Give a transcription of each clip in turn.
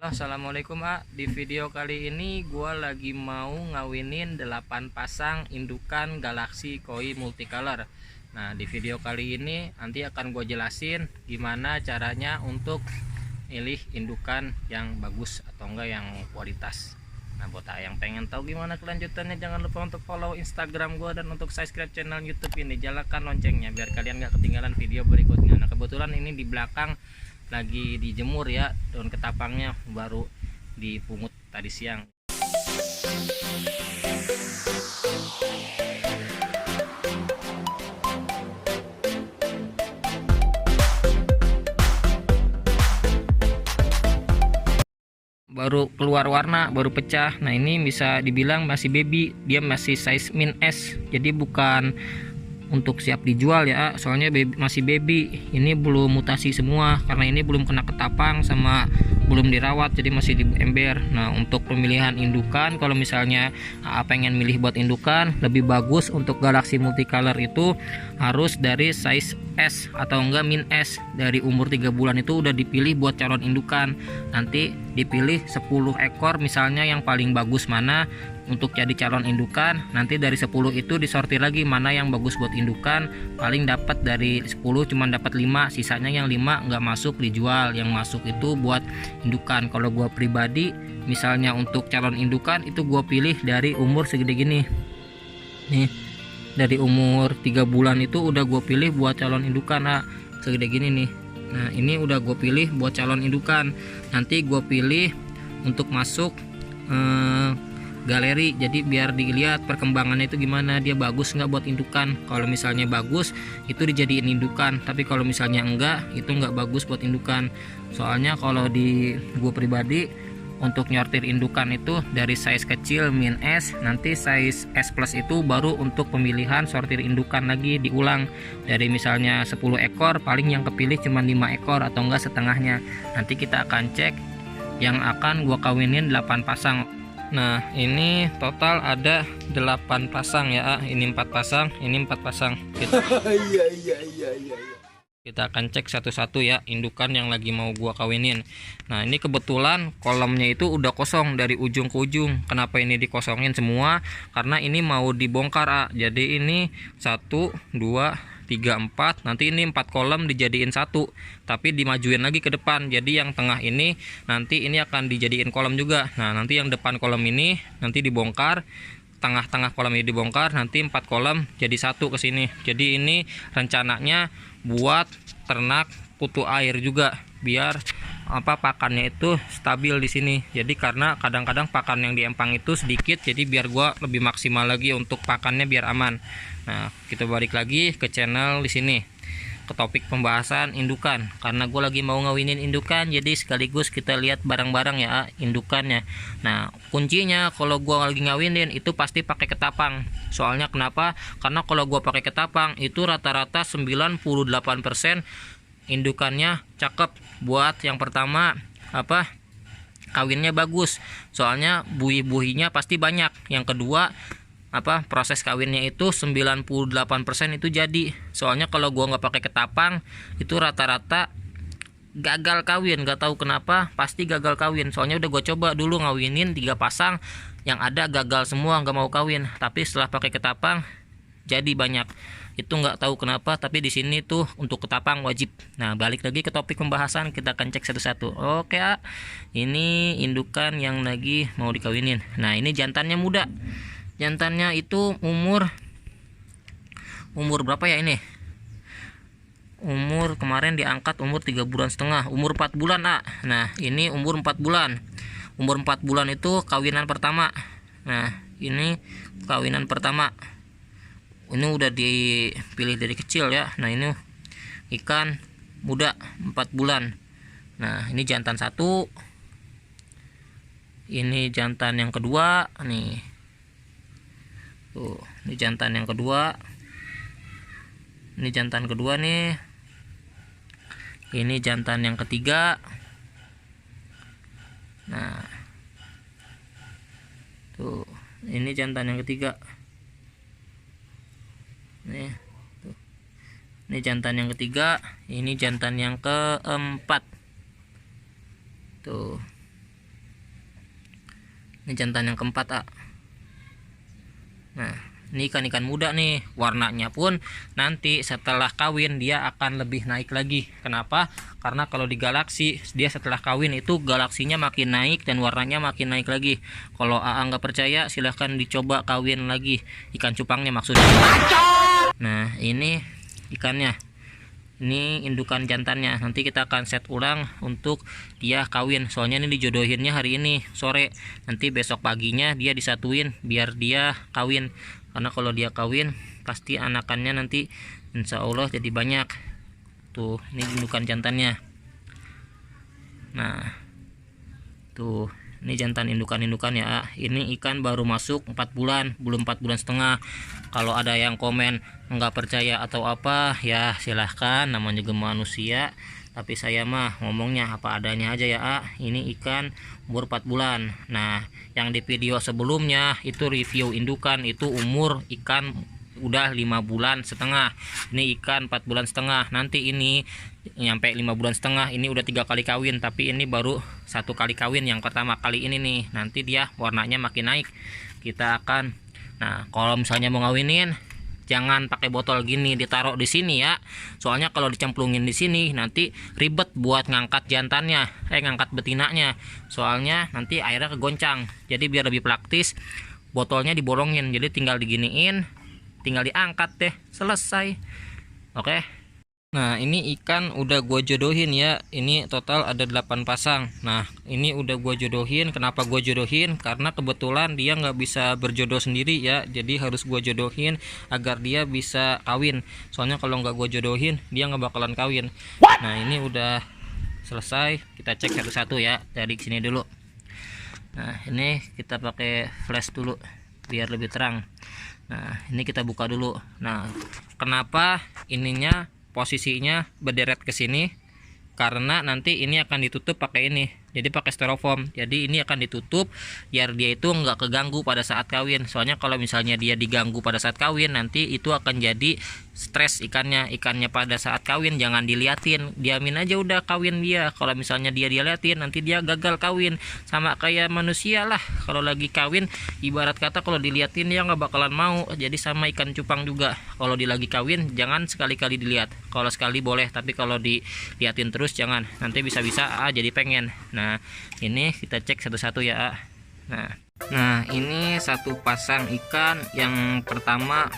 Assalamualaikum di video kali ini gua lagi mau ngawinin 8 pasang indukan Galaxy Koi Multicolor. Nah, di video kali ini nanti akan gue jelasin gimana caranya untuk milih indukan yang bagus atau enggak yang kualitas. Nah, buat yang pengen tahu gimana kelanjutannya, jangan lupa untuk follow Instagram gua dan untuk subscribe channel YouTube ini, nyalakan loncengnya biar kalian gak ketinggalan video berikutnya. Nah, kebetulan ini di belakang lagi dijemur ya, daun ketapangnya baru dipungut tadi siang. Baru keluar warna, baru pecah. Nah, ini bisa dibilang masih baby, dia masih size min S, jadi bukan untuk siap dijual ya, soalnya masih baby. Ini belum mutasi semua karena ini belum kena ketapang sama belum dirawat, jadi masih di ember. Nah, untuk pemilihan indukan, kalau misalnya pengen milih buat indukan, lebih bagus untuk Galaxy Multicolor itu harus dari size S atau enggak min S. Dari umur 3 bulan itu udah dipilih buat calon indukan. Nanti dipilih 10 ekor misalnya yang paling bagus mana untuk jadi calon indukan. Nanti dari 10 itu disortir lagi mana yang bagus buat indukan. Paling dapat dari 10 cuma dapat 5, sisanya yang 5 nggak masuk dijual, yang masuk itu buat indukan. Kalau gua pribadi misalnya untuk calon indukan itu gua pilih dari umur segede gini nih, dari umur 3 bulan itu udah gue pilih buat calon indukan segede gini nih. Nah, ini udah gue pilih buat calon indukan. Nanti gue pilih untuk masuk galeri, jadi biar dilihat perkembangannya itu gimana, dia bagus nggak buat indukan. Kalau misalnya bagus itu dijadiin indukan, tapi kalau misalnya enggak itu nggak bagus buat indukan. Soalnya kalau di gue pribadi untuk nyortir indukan itu dari size kecil min S, nanti size S plus itu baru untuk pemilihan sortir indukan lagi diulang. Dari misalnya 10 ekor paling yang kepilih cuma 5 ekor atau enggak setengahnya. Nanti kita akan cek yang akan gua kawinin 8 pasang. Nah, ini total ada 8 pasang ya. Ini 4 pasang, ini 4 pasang. Kita akan cek satu-satu ya indukan yang lagi mau gua kawinin. Nah, ini kebetulan kolamnya itu udah kosong dari ujung ke ujung. Kenapa ini dikosongin semua? Karena ini mau dibongkar jadi ini 1 2 3 4, nanti ini 4 kolam dijadiin satu, tapi dimajuin lagi ke depan. Jadi yang tengah ini nanti ini akan dijadiin kolam juga. Nah, nanti yang depan kolam ini nanti dibongkar, tengah-tengah kolam ini dibongkar, nanti 4 kolam jadi satu ke sini. Jadi ini rencananya buat ternak kutu air juga, biar pakannya itu stabil di sini. Jadi karena kadang-kadang pakan yang di empang itu sedikit, jadi biar gua lebih maksimal lagi untuk pakannya biar aman. Nah, kita balik lagi ke channel di sini, ke topik pembahasan indukan. Karena gue lagi mau ngawinin indukan, jadi sekaligus kita lihat barang-barang ya indukannya. Nah, kuncinya kalau gue lagi ngawinin itu pasti pakai ketapang. Soalnya kenapa? Karena kalau gue pakai ketapang itu rata-rata 98% indukannya cakep. Buat yang pertama kawinnya bagus, soalnya buih-buihnya pasti banyak. Yang kedua proses kawinnya itu 98% itu jadi. Soalnya kalau gua nggak pakai ketapang itu rata-rata gagal kawin, nggak tahu kenapa pasti gagal kawin. Soalnya udah gua coba dulu ngawinin 3 pasang, yang ada gagal semua, nggak mau kawin. Tapi setelah pakai ketapang jadi banyak. Itu nggak tahu kenapa, tapi di sini tuh untuk ketapang wajib. Nah, balik lagi ke topik pembahasan, kita akan cek satu-satu. Oke, ini indukan yang lagi mau dikawinin. Nah, ini jantannya muda. Jantannya itu umur berapa ya ini? Umur kemarin diangkat umur 3 bulan setengah, umur 4 bulan Nah, ini umur 4 bulan. Umur 4 bulan itu kawinan pertama. Nah, ini kawinan pertama. Ini udah dipilih dari kecil ya. Nah, ini ikan muda 4 bulan. Nah, ini jantan satu. Ini jantan yang kedua nih. Tuh, ini jantan yang kedua. Ini jantan kedua nih. Ini jantan yang ketiga. Nah, tuh, ini jantan yang ketiga. Nih, tuh. Ini jantan yang ketiga, ini jantan yang keempat. Tuh. Ini jantan yang keempat, A. Nah, ini ikan-ikan muda nih, warnanya pun nanti setelah kawin dia akan lebih naik lagi. Kenapa? Karena kalau di galaksi dia setelah kawin itu galaksinya makin naik dan warnanya makin naik lagi. Kalau AA nggak percaya silahkan dicoba kawin lagi, ikan cupangnya maksudnya. Nah, ini ikannya, ini indukan jantannya. Nanti kita akan set ulang untuk dia kawin, soalnya ini dijodohinnya hari ini sore, nanti besok paginya dia disatuin biar dia kawin. Karena kalau dia kawin pasti anakannya nanti insya Allah jadi banyak. Tuh, ini indukan jantannya. Nah, tuh, ini jantan indukan ya. Ini ikan baru masuk 4 bulan, belum 4 bulan setengah. Kalau ada yang komen nggak percaya atau apa, ya silahkan, namanya juga manusia. Tapi saya mah ngomongnya apa adanya aja ya. Ini ikan umur 4 bulan. Nah, yang di video sebelumnya itu review indukan, itu umur ikan udah 5 bulan setengah. Ini ikan 4 bulan setengah. Nanti ini nyampe 5 bulan setengah, ini udah 3 kali kawin, tapi ini baru 1 kali kawin. Yang pertama kali ini nih, nanti dia warnanya makin naik. Kita akan, nah kalau misalnya mau ngawinin jangan pakai botol gini ditaruh di sini ya, soalnya kalau dicemplungin di sini nanti ribet buat ngangkat jantannya, ngangkat betinanya, soalnya nanti airnya kegoncang. Jadi biar lebih praktis, botolnya dibolongin, jadi tinggal diginiin, tinggal diangkat deh, selesai. Oke. Nah, ini ikan udah gua jodohin ya. Ini total ada 8 pasang. Nah, ini udah gua jodohin. Kenapa gua jodohin? Karena kebetulan dia nggak bisa berjodoh sendiri ya. Jadi harus gua jodohin agar dia bisa kawin. Soalnya kalau nggak gua jodohin, dia nggak bakalan kawin. Nah, ini udah selesai. Kita cek satu-satu ya. Dari sini dulu. Nah, ini kita pakai flash dulu biar lebih terang. Nah, ini kita buka dulu. Nah, kenapa ininya posisinya berderet ke sini? Karena nanti ini akan ditutup pakai ini, jadi pakai styrofoam. Jadi ini akan ditutup biar dia itu nggak keganggu pada saat kawin. Soalnya kalau misalnya dia diganggu pada saat kawin, nanti itu akan jadi stres ikannya pada saat kawin. Jangan diliatin, diamin aja udah kawin dia. Kalau misalnya dia diliatin, nanti dia gagal kawin. Sama kayak manusia lah, kalau lagi kawin ibarat kata kalau diliatin dia nggak bakalan mau. Jadi sama ikan cupang juga, kalau dia lagi kawin jangan sekali-kali dilihat. Kalau sekali boleh, tapi kalau diliatin terus jangan, nanti bisa-bisa jadi pengen. Nah, ini kita cek satu-satu ya. Nah, ini satu pasang ikan yang pertama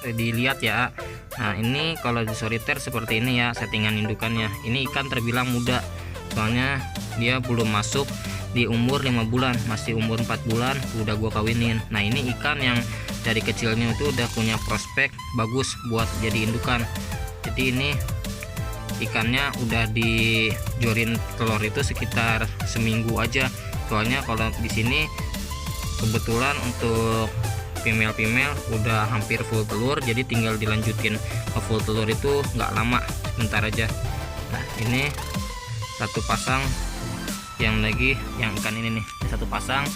dilihat ya. Nah, ini kalau di soliter seperti ini ya settingan indukannya. Ini ikan terbilang muda, soalnya dia belum masuk di umur 5 bulan, masih umur 4 bulan udah gua kawinin. Nah, ini ikan yang dari kecilnya itu udah punya prospek bagus buat jadi indukan. Jadi ini ikannya udah dijorin telur itu sekitar seminggu aja. Soalnya kalau di sini kebetulan untuk female udah hampir full telur, jadi tinggal dilanjutin ke full telur itu nggak lama, bentar aja. Nah, ini satu pasang yang lagi, yang ikan ini nih satu pasang.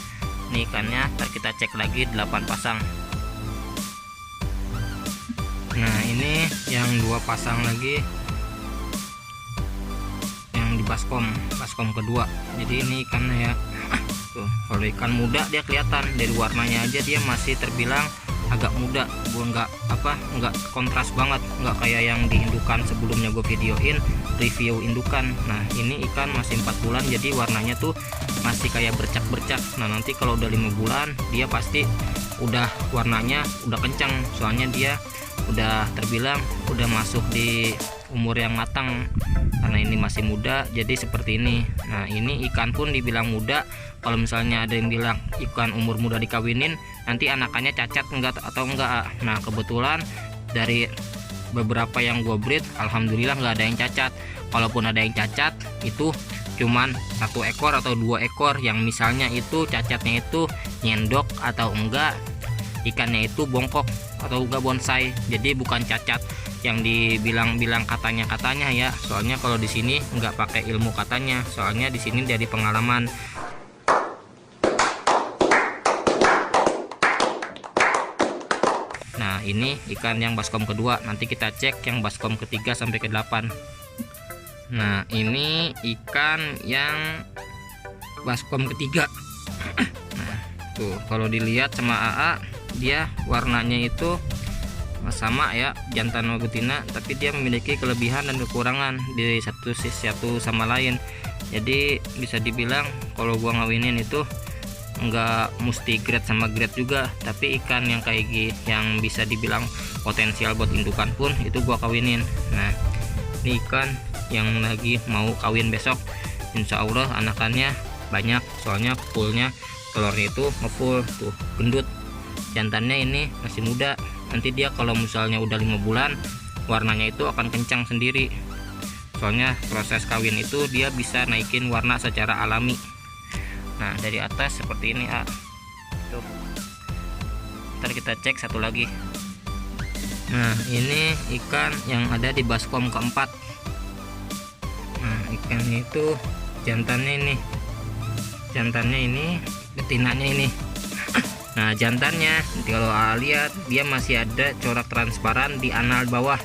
Ini ikannya, ntar kita cek lagi 8 pasang. Nah, ini yang 2 pasang lagi yang di baskom kedua. Jadi ini ikannya ya. Tuh, kalau ikan muda dia kelihatan dari warnanya aja dia masih terbilang agak muda, nggak kontras banget, nggak kayak yang di indukan sebelumnya gue videoin review indukan. Nah, ini ikan masih 4 bulan, jadi warnanya tuh masih kayak bercak-bercak. Nah, nanti kalau udah 5 bulan dia pasti udah warnanya udah kencang, soalnya dia udah terbilang udah masuk di umur yang matang. Karena ini masih muda jadi seperti ini. Nah, ini ikan pun dibilang muda. Kalau misalnya ada yang bilang ikan umur muda dikawinin, nanti anakannya cacat enggak atau enggak. Nah, kebetulan dari beberapa yang gue breed, alhamdulillah nggak ada yang cacat. Kalaupun ada yang cacat itu cuman 1 ekor atau 2 ekor yang misalnya itu cacatnya itu nyendok atau enggak, ikannya itu bongkok atau enggak bonsai. Jadi bukan cacat yang dibilang-bilang katanya ya. Soalnya kalau di sini nggak pakai ilmu katanya, soalnya di sini dari pengalaman. Nah, ini ikan yang baskom kedua, nanti kita cek yang baskom ketiga sampai ke 8. Nah, ini ikan yang baskom ketiga. Tuh, kalau dilihat sama AA, dia warnanya itu sama ya, jantan sama betina, tapi dia memiliki kelebihan dan kekurangan di satu sama lain. Jadi bisa dibilang kalau gua ngawinin itu enggak mesti grade sama grade juga, tapi ikan yang kayak yang bisa dibilang potensial buat indukan pun itu gua kawinin. Nah, ini ikan yang lagi mau kawin besok, insya Allah anakannya banyak, soalnya fullnya telurnya itu ngefull tuh, gendut. Jantannya ini masih muda, nanti dia kalau misalnya udah 5 bulan warnanya itu akan kencang sendiri, soalnya proses kawin itu dia bisa naikin warna secara alami. Nah, dari atas seperti ini tuh. Ntar kita cek satu lagi. Nah, ini ikan yang ada di baskom keempat. Nah, ikannya itu jantannya ini, betinanya ini. Nah, jantannya kalau lihat dia masih ada corak transparan di anal bawah.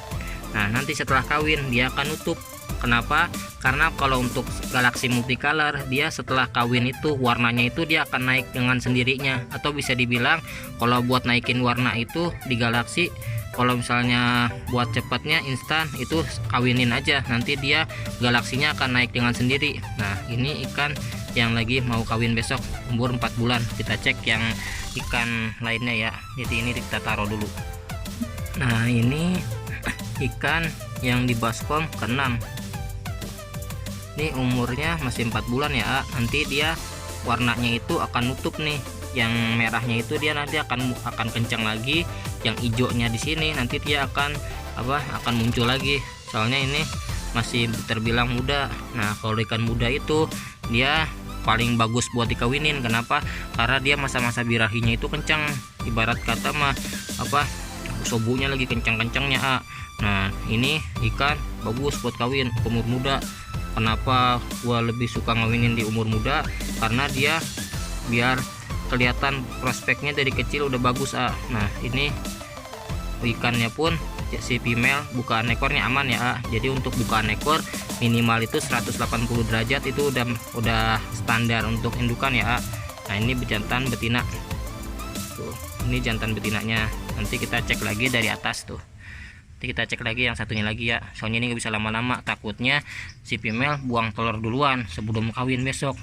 Nah, nanti setelah kawin dia akan nutup. Kenapa? Karena kalau untuk galaksi multicolor, dia setelah kawin itu warnanya itu dia akan naik dengan sendirinya. Atau bisa dibilang kalau buat naikin warna itu di galaksi, kalau misalnya buat cepatnya instan, itu kawinin aja, nanti dia galaksinya akan naik dengan sendiri. Nah, ini ikan yang lagi mau kawin besok, umur 4 bulan. Kita cek yang ikan lainnya ya. Jadi ini kita taruh dulu. Nah, ini ikan yang di baskom ke-6. Ini umurnya masih 4 bulan ya. Nanti dia warnanya itu akan nutup nih. Yang merahnya itu dia nanti akan kencang lagi. Yang hijaunya di sini nanti dia akan muncul lagi. Soalnya ini masih terbilang muda. Nah, kalau ikan muda itu dia paling bagus buat dikawinin. Kenapa? Karena dia masa-masa birahinya itu kencang, ibarat kata mah sobunya lagi kencang-kencangnya. Nah, ini ikan bagus buat kawin umur muda. Kenapa gua lebih suka ngawinin di umur muda? Karena dia biar kelihatan prospeknya dari kecil udah bagus. Nah, ini ikannya pun si female bukaan ekornya aman ya. Jadi untuk bukaan ekor minimal itu 180 derajat, itu udah standar untuk indukan ya. Nah, ini jantan betina tuh, ini jantan betinanya. Nanti kita cek lagi dari atas tuh, nanti kita cek lagi yang satunya lagi ya, soalnya ini nggak bisa lama-lama, takutnya si female buang telur duluan sebelum kawin besok.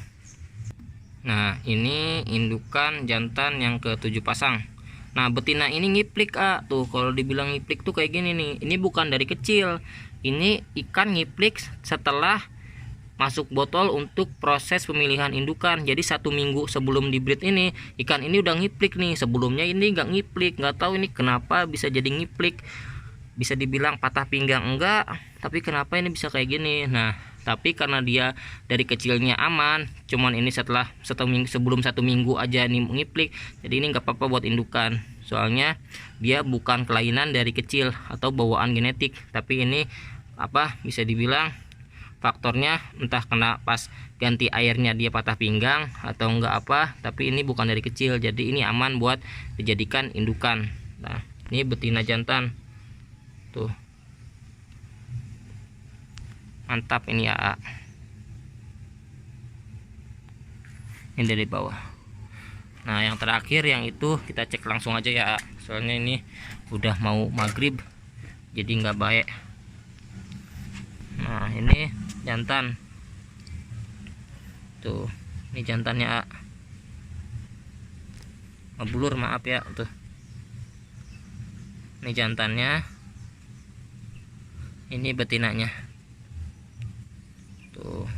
Nah, ini indukan jantan yang ke-7 pasang. Nah, betina ini ngiplik tuh, kalau dibilang ngiplik tuh kayak gini nih. Ini bukan dari kecil, ini ikan ngiplik setelah masuk botol untuk proses pemilihan indukan. Jadi 1 minggu sebelum dibreed ini ikan ini udah ngiplik nih. Sebelumnya ini nggak ngiplik, nggak tahu ini kenapa bisa jadi ngiplik. Bisa dibilang patah pinggang enggak, tapi kenapa ini bisa kayak gini. Nah, tapi karena dia dari kecilnya aman, cuman ini setelah sebelum 1 minggu aja nih ngiplik, jadi ini nggak apa-apa buat indukan. Soalnya dia bukan kelainan dari kecil atau bawaan genetik, tapi ini bisa dibilang faktornya entah kena pas ganti airnya dia patah pinggang atau enggak tapi ini bukan dari kecil, jadi ini aman buat dijadikan indukan. Nah, ini betina jantan tuh, mantap ini ya. Ini dari bawah. Nah, yang terakhir yang itu kita cek langsung aja ya, soalnya ini udah mau maghrib jadi nggak baik. Nah, ini jantan tuh, ini jantannya ngeblur, maaf ya tuh. Ini jantannya, ini betinanya tuh.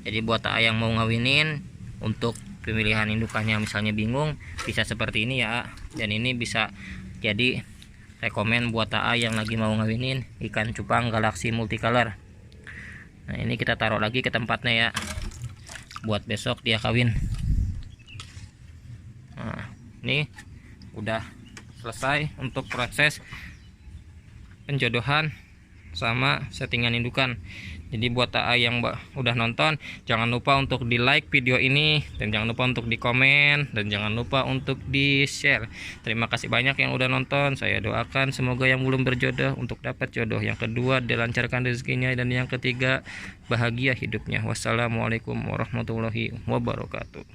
Jadi buat yang mau ngawinin untuk pemilihan indukannya misalnya bingung, bisa seperti ini ya. Dan ini bisa jadi rekomen buat yang lagi mau ngawinin ikan cupang galaksi multicolor. Nah, ini kita taruh lagi ke tempatnya ya, buat besok dia kawin. Nah, ini udah selesai untuk proses penjodohan sama settingan indukan. Jadi buat yang udah nonton, jangan lupa untuk di like video ini, dan jangan lupa untuk di komen, dan jangan lupa untuk di share. Terima kasih banyak yang udah nonton. Saya doakan semoga yang belum berjodoh untuk dapat jodoh, yang kedua dilancarkan rezekinya, dan yang ketiga bahagia hidupnya. Wassalamualaikum warahmatullahi wabarakatuh.